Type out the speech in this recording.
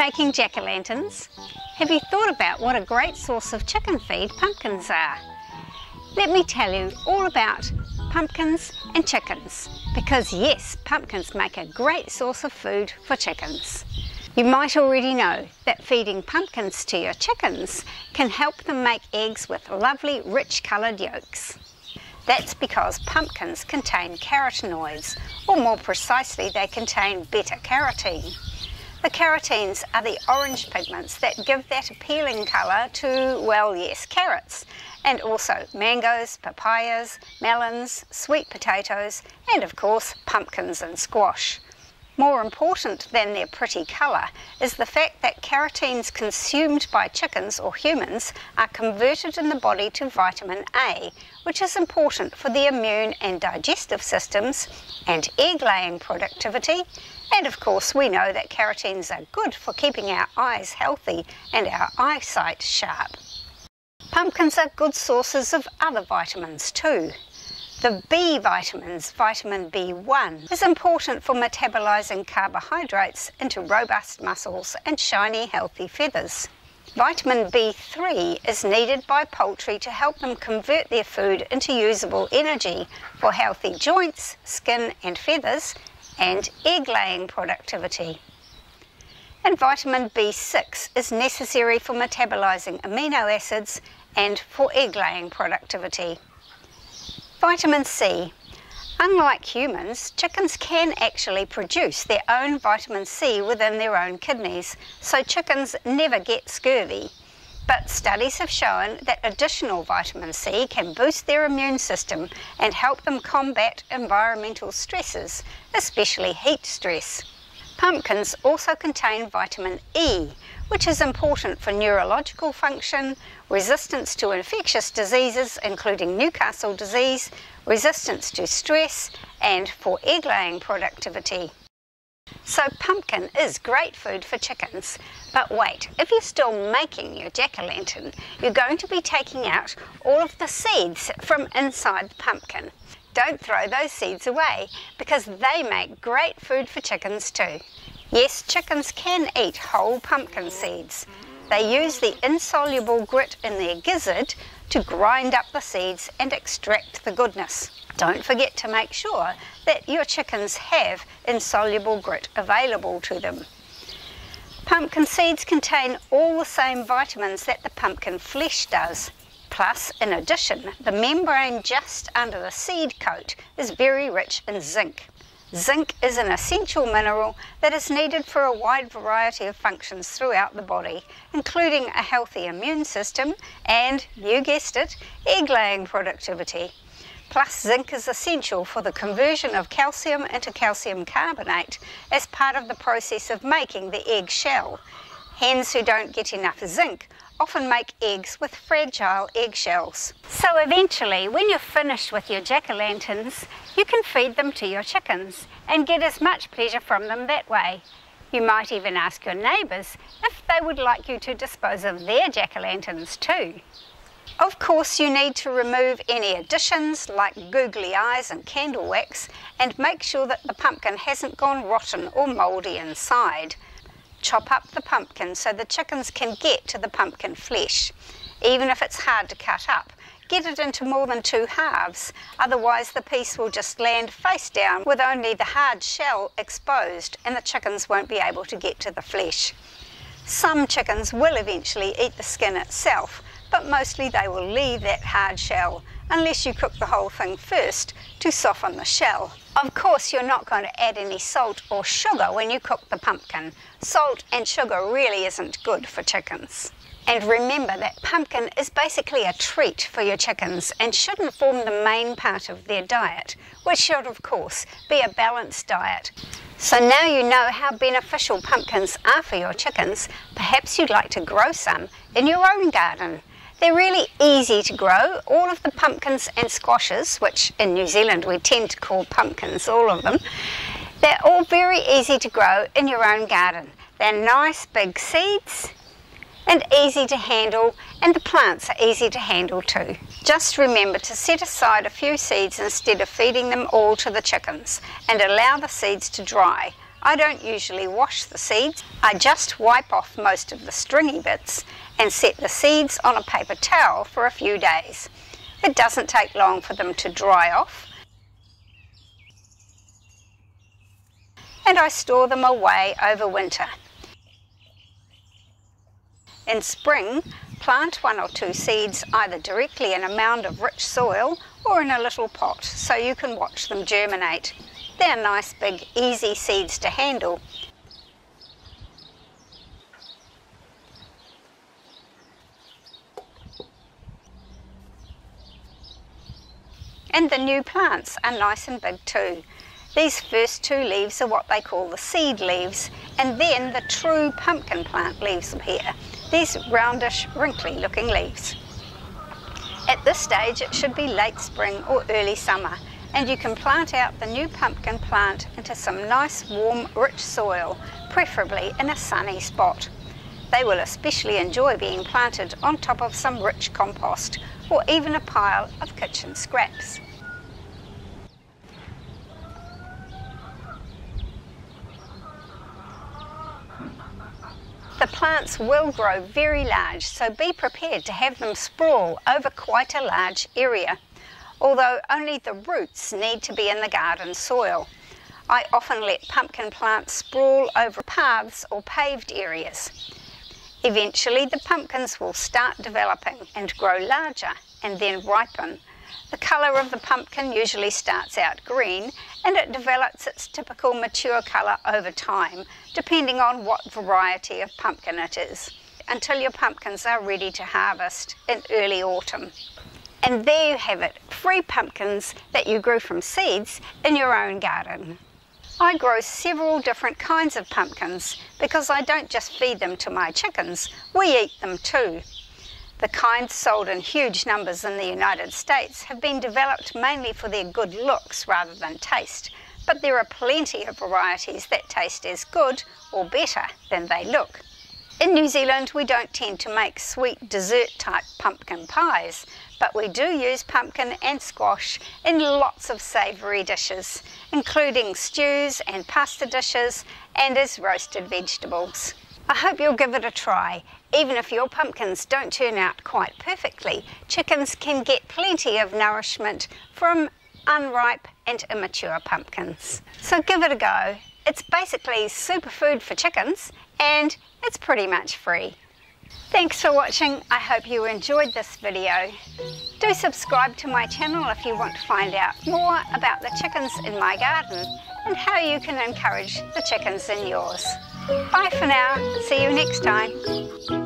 making jack-o'-lanterns? Have you thought about what a great source of chicken feed pumpkins are? Let me tell you all about pumpkins and chickens, because yes, pumpkins make a great source of food for chickens. You might already know that feeding pumpkins to your chickens can help them make eggs with lovely rich coloured yolks. That's because pumpkins contain carotenoids, or more precisely they contain beta-carotene. The carotenes are the orange pigments that give that appealing colour to, well yes, carrots, and also mangoes, papayas, melons, sweet potatoes, and of course pumpkins and squash. More important than their pretty colour is the fact that carotenes consumed by chickens or humans are converted in the body to vitamin A, which is important for the immune and digestive systems and egg-laying productivity. And of course we know that carotenes are good for keeping our eyes healthy and our eyesight sharp. Pumpkins are good sources of other vitamins too. The B vitamins, vitamin B1, is important for metabolising carbohydrates into robust muscles and shiny healthy feathers. Vitamin B3 is needed by poultry to help them convert their food into usable energy for healthy joints, skin and feathers, and egg-laying productivity. And vitamin B6 is necessary for metabolising amino acids and for egg-laying productivity. Vitamin C. Unlike humans, chickens can actually produce their own vitamin C within their own kidneys, so chickens never get scurvy. But studies have shown that additional vitamin C can boost their immune system and help them combat environmental stresses, especially heat stress. Pumpkins also contain vitamin E, which is important for neurological function, resistance to infectious diseases including Newcastle disease, resistance to stress, and for egg-laying productivity. So pumpkin is great food for chickens, but wait, if you're still making your jack-o'-lantern, you're going to be taking out all of the seeds from inside the pumpkin. Don't throw those seeds away, because they make great food for chickens too. Yes, chickens can eat whole pumpkin seeds. They use the insoluble grit in their gizzard to grind up the seeds and extract the goodness. Don't forget to make sure that your chickens have insoluble grit available to them. Pumpkin seeds contain all the same vitamins that the pumpkin flesh does. Plus, in addition, the membrane just under the seed coat is very rich in zinc. Zinc is an essential mineral that is needed for a wide variety of functions throughout the body, including a healthy immune system and, you guessed it, egg-laying productivity. Plus, zinc is essential for the conversion of calcium into calcium carbonate as part of the process of making the egg shell. Hens who don't get enough zinc often make eggs with fragile eggshells. So eventually, when you're finished with your jack-o'-lanterns, you can feed them to your chickens and get as much pleasure from them that way. You might even ask your neighbours if they would like you to dispose of their jack-o'-lanterns too. Of course, you need to remove any additions like googly eyes and candle wax and make sure that the pumpkin hasn't gone rotten or mouldy inside. Chop up the pumpkin so the chickens can get to the pumpkin flesh. Even if it's hard to cut up, get it into more than 2 halves, otherwise the piece will just land face down with only the hard shell exposed and the chickens won't be able to get to the flesh. Some chickens will eventually eat the skin itself, but mostly they will leave that hard shell unless you cook the whole thing first to soften the shell. Of course, you're not going to add any salt or sugar when you cook the pumpkin. Salt and sugar really isn't good for chickens. And remember that pumpkin is basically a treat for your chickens and shouldn't form the main part of their diet, which should of course be a balanced diet. So now you know how beneficial pumpkins are for your chickens, perhaps you'd like to grow some in your own garden. They're really easy to grow. All of the pumpkins and squashes, which in New Zealand we tend to call pumpkins, all of them, they're all very easy to grow in your own garden. They're nice big seeds and easy to handle, and the plants are easy to handle too. Just remember to set aside a few seeds instead of feeding them all to the chickens and allow the seeds to dry. I don't usually wash the seeds. I just wipe off most of the stringy bits and set the seeds on a paper towel for a few days. It doesn't take long for them to dry off, and I store them away over winter. In spring, plant 1 or 2 seeds either directly in a mound of rich soil or in a little pot so you can watch them germinate. They're nice big easy seeds to handle. And the new plants are nice and big too. These first 2 leaves are what they call the seed leaves, and then the true pumpkin plant leaves appear. These roundish, wrinkly looking leaves. At this stage it should be late spring or early summer, and you can plant out the new pumpkin plant into some nice warm rich soil, preferably in a sunny spot. They will especially enjoy being planted on top of some rich compost or even a pile of kitchen scraps. The plants will grow very large, so be prepared to have them sprawl over quite a large area, although only the roots need to be in the garden soil. I often let pumpkin plants sprawl over paths or paved areas. Eventually the pumpkins will start developing and grow larger and then ripen. The colour of the pumpkin usually starts out green and it develops its typical mature colour over time, depending on what variety of pumpkin it is, until your pumpkins are ready to harvest in early autumn. And there you have it, free pumpkins that you grew from seeds in your own garden. I grow several different kinds of pumpkins because I don't just feed them to my chickens, we eat them too. The kinds sold in huge numbers in the United States have been developed mainly for their good looks rather than taste, but there are plenty of varieties that taste as good or better than they look. In New Zealand we don't tend to make sweet dessert type pumpkin pies, but we do use pumpkin and squash in lots of savoury dishes, including stews and pasta dishes and as roasted vegetables. I hope you'll give it a try. Even if your pumpkins don't turn out quite perfectly, chickens can get plenty of nourishment from unripe and immature pumpkins. So give it a go. It's basically superfood for chickens and it's pretty much free. Thanks for watching. I hope you enjoyed this video. Do subscribe to my channel if you want to find out more about the chickens in my garden and how you can encourage the chickens in yours. Bye for now. See you next time.